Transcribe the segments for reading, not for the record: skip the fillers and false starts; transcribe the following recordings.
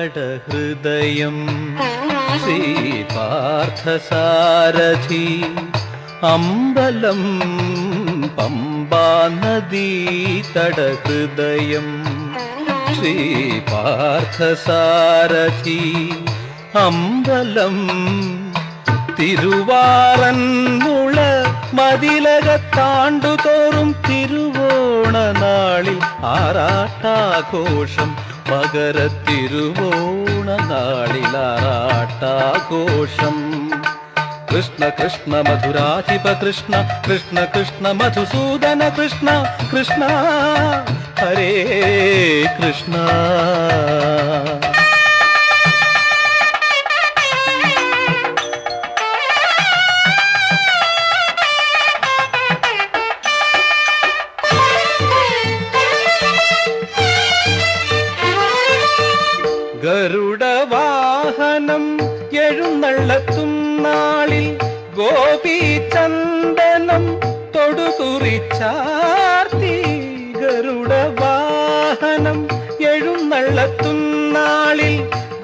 തടഹൃദയം ശ്രീപാർത്ഥസാരഥി അമ്പലം പമ്പാ നദീ തടഹൃദയം ശ്രീപാർത്ഥസാരഥി അമ്പലം തിരുവാറന്മുള മതിലകത്താണ്ടുതോറും തിരുവോണ നാളിൽ ആറാട്ടാഘോഷം മകര തിരുവോണ നാളിൽ ആറാട്ടാഘോഷം കൃഷ്ണ കൃഷ്ണ മധുരാധിപ കൃഷ്ണ കൃഷ്ണ കൃഷ്ണ മധുസൂദന കൃഷ്ണ കൃഷ്ണ ഹരേ കൃഷ്ണ ഗരുഡവാഹനം എഴുന്നള്ളത്തും നാളിൽ ഗോപീചന്ദനം തൊടുകുറിച്ചാർത്തി ഗരുഡവാഹനം എഴുന്നള്ളത്തും നാളിൽ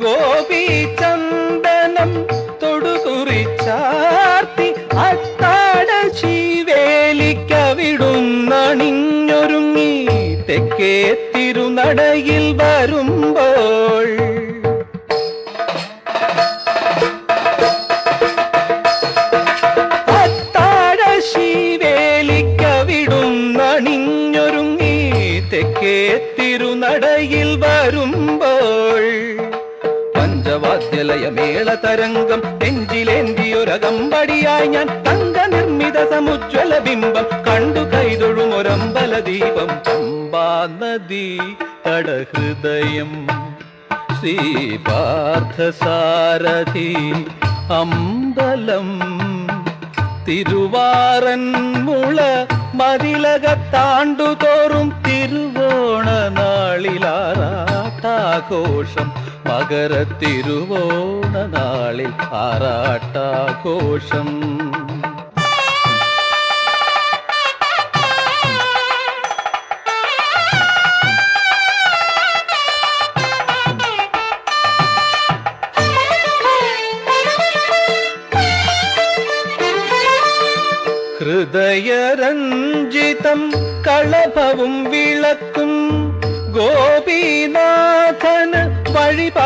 ഗോപീചന്ദനം തൊടുകുറിച്ചാർത്തി അത്താട ശീവേലിക്കവിടുന്നണിഞ്ഞൊരുങ്ങി തെക്കേ തിരുനടയിൽ വരുമ്പോൾ അത്താഴ ശീവേലിക്കവിടുന്നണിഞ്ഞൊരുങ്ങി തെക്കേ തിരുനടയിൽ വരുമ്പോൾ പഞ്ചവാദ്യലയമേള തരംഗം നെഞ്ചിലേന്തിയൊരകമ്പടിയായി ഞാൻ തങ്കനിർമ്മിത സമുജ്വല ബിംബം കണ്ടു കൈതൊഴുമൊരമ്പല ദീപം പമ്പാ നദീ തടഹൃദയം ശ്രീപാർത്ഥസാരഥി അമ്പലം തിരുവാറന്മുള മതിലകത്താണ്ടുതോറും തിരുവോണ നാളിലാറാട്ടാഘോഷം മകര തിരുവോണ നാളിൽ ആറാട്ടാഘോഷം ഹൃദയരഞ്ജിതം കളഭവും വിളക്കും ഗോപീനാഥന് വഴിപാടുമായി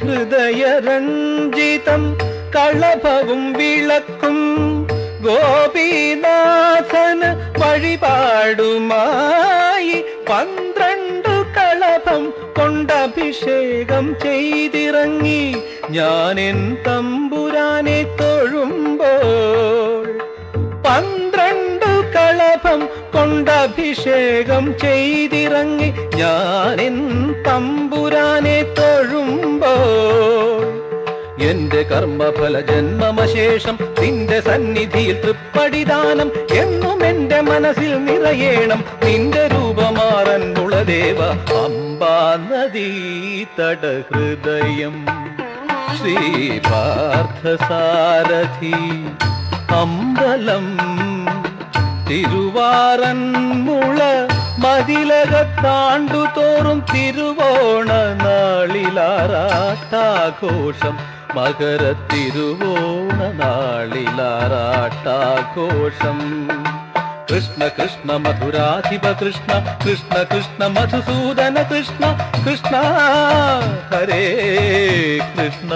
ഹൃദയരഞ്ജിതം കളഭവും വിളക്കും ഗോപീനാഥന് വഴിപാടുമായി 12 കളഭം കൊണ്ടഭിഷേകം ചെയ്തിറങ്ങി ഞാനെൻ തമ്പുരാനെ തൊഴുമ്പോൾ 12 കളഭം കൊണ്ടഭിഷേകം ചെയ്തിറങ്ങി ഞാനെൻ തമ്പുരാനെ തൊഴുമ്പോൾ എന്റെ കർമ്മഫല ജന്മമശേഷം നിന്റെ സന്നിധിയിൽ തൃപ്പടിദാനം എന്നും എന്റെ മനസ്സിൽ നിറയേണം നിന്റെ രൂപമാറന്മുള ദേവ അമ്പാ നദീ തടഹൃദയം ശ്രീപാർത്ഥസാരഥി അമ്പലം തിരുവാറന്മുള മതിലകത്താണ്ടുതോറും തിരുവോണ നാളിലാറാട്ടാഘോഷം മകര തിരുവോണ നാളിലാറാട്ടാഘോഷം കൃഷ്ണ കൃഷ്ണ മധുരാധിപ കൃഷ്ണ കൃഷ്ണ കൃഷ്ണ മധുസൂദന കൃഷ്ണ കൃഷ്ണ ഹരേ കൃഷ്ണ